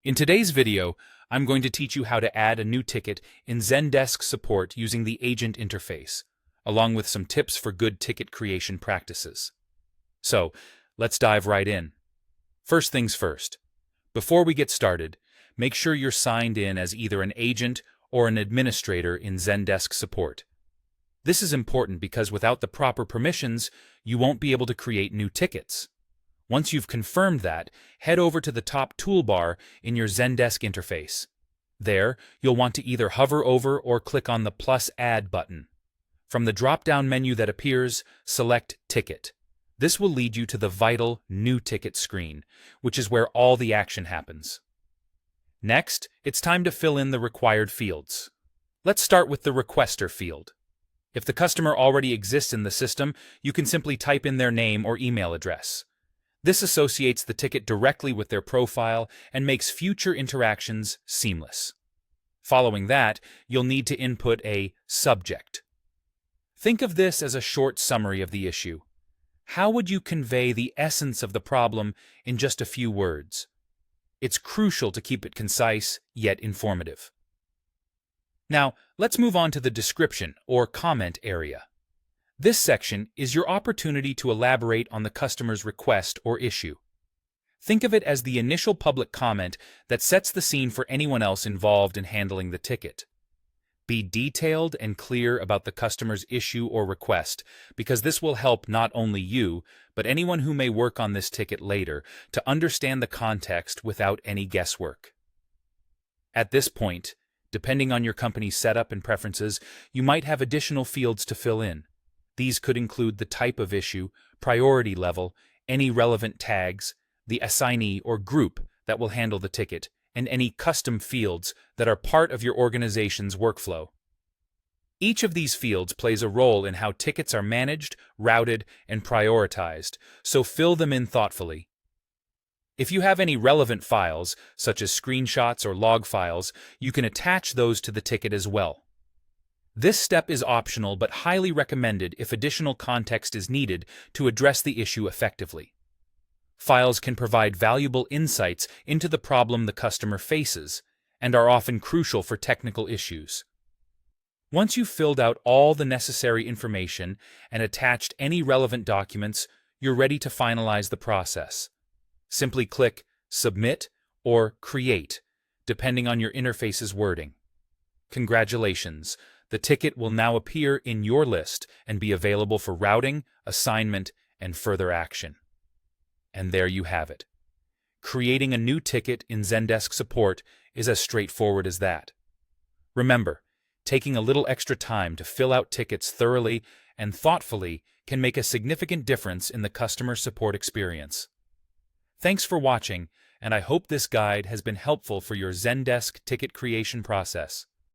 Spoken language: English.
In today's video, I'm going to teach you how to add a new ticket in Zendesk support using the agent interface, along with some tips for good ticket creation practices. So, let's dive right in. First things first. Before we get started, make sure you're signed in as either an agent or an administrator in Zendesk support. This is important because without the proper permissions, you won't be able to create new tickets. Once you've confirmed that, head over to the top toolbar in your Zendesk interface. There, you'll want to either hover over or click on the plus add button. From the drop-down menu that appears, select Ticket. This will lead you to the vital New Ticket screen, which is where all the action happens. Next, it's time to fill in the required fields. Let's start with the Requester field. If the customer already exists in the system, you can simply type in their name or email address. This associates the ticket directly with their profile and makes future interactions seamless. Following that, you'll need to input a subject. Think of this as a short summary of the issue. How would you convey the essence of the problem in just a few words? It's crucial to keep it concise, yet informative. Now, let's move on to the description or comment area. This section is your opportunity to elaborate on the customer's request or issue. Think of it as the initial public comment that sets the scene for anyone else involved in handling the ticket. Be detailed and clear about the customer's issue or request, because this will help not only you, but anyone who may work on this ticket later to understand the context without any guesswork. At this point, depending on your company's setup and preferences, you might have additional fields to fill in. These could include the type of issue, priority level, any relevant tags, the assignee or group that will handle the ticket, and any custom fields that are part of your organization's workflow. Each of these fields plays a role in how tickets are managed, routed, and prioritized, so fill them in thoughtfully. If you have any relevant files, such as screenshots or log files, you can attach those to the ticket as well. This step is optional but highly recommended if additional context is needed to address the issue effectively. Files can provide valuable insights into the problem the customer faces and are often crucial for technical issues. Once you've filled out all the necessary information and attached any relevant documents, you're ready to finalize the process. Simply click Submit or Create, depending on your interface's wording. Congratulations! The ticket will now appear in your list and be available for routing, assignment, and further action. And there you have it. Creating a new ticket in Zendesk support is as straightforward as that. Remember, taking a little extra time to fill out tickets thoroughly and thoughtfully can make a significant difference in the customer support experience. Thanks for watching, and I hope this guide has been helpful for your Zendesk ticket creation process.